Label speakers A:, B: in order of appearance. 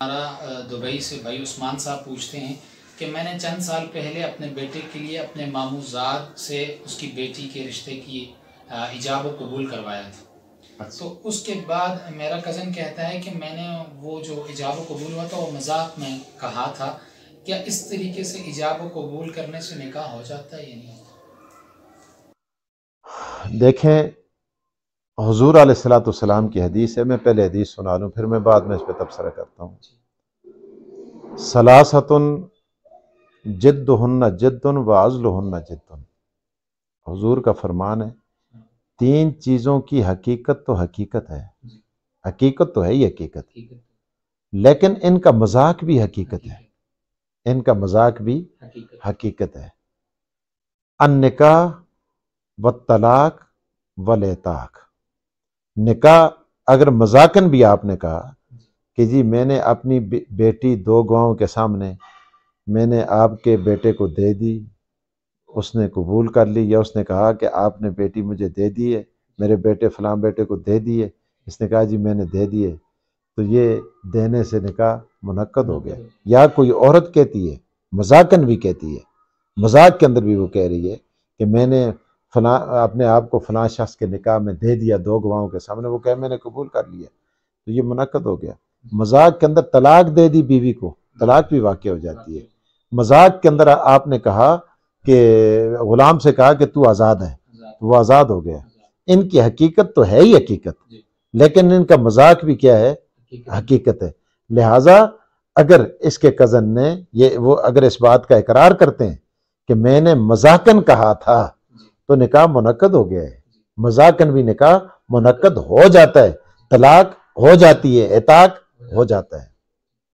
A: हमारा दुबई से भाई उस्मान साहब पूछते हैं कि मैंने चंद साल पहले अपने बेटे के लिए अपने मामूजाद से उसकी बेटी के रिश्ते की इजाब व कबूल करवाया था।
B: अच्छा।
A: तो उसके बाद मेरा कज़न कहता है कि मैंने वो जो इजाब व कबूल हुआ था वो मजाक में कहा था। क्या इस तरीके से इजाब व कबूल करने से निकाह हो जाता है या नहीं होता?
B: देखें, हुजूर अलैहिस्सलाम की हदीस है। मैं पहले हदीस सुना लूँ, फिर मैं बाद में इस पर तबसरा करता हूँ। सलासतुन जिद्दुहुन्ना जिद्दुन व अज़्लुहुन्ना जिद्दुन। हुजूर का फरमान है, तीन चीज़ों की हकीकत तो हकीकत है, हकीकत तो है ही हकीकत, लेकिन इनका मजाक भी हकीकत है, इनका मजाक भी हकीकत है। अन्निकाह व तलाक व लेताक। निकाह अगर मजाकन भी आपने कहा कि जी मैंने अपनी बेटी दो गवाहों के सामने मैंने आपके बेटे को दे दी, उसने कबूल कर ली, या उसने कहा कि आपने बेटी मुझे दे दी है, मेरे बेटे फलां बेटे को दे दी है, इसने कहा जी मैंने दे दी है, तो ये देने से निकाह मुनक्कद हो गया। या कोई औरत कहती है, मजाकन भी कहती है, मजाक के अंदर भी वो कह रही है कि मैंने फलां अपने आप को फलां शख्स के निकाह में दे दिया दो गवाहों के सामने, वो कहे मैंने कबूल कर लिया, तो ये मुनक्कद हो गया। मजाक के अंदर तलाक दे दी बीवी को, तलाक भी वाक़ हो जाती है। मजाक के अंदर आपने कहा कि गुलाम से कहा कि तू आज़ाद है, तो वो आज़ाद हो गया। इनकी हकीकत तो है ही हकीकत, लेकिन इनका मजाक भी क्या है, हकीकत है। लिहाजा अगर इसके कज़न ने ये वो अगर इस बात का इकरार करते हैं कि मैंने मजाकन कहा था, तो निकाह मुनक्कद हो गया है। मजाकन भी निकाह मुनक्कद हो जाता है, तलाक हो जाती है, इताक हो जाता है।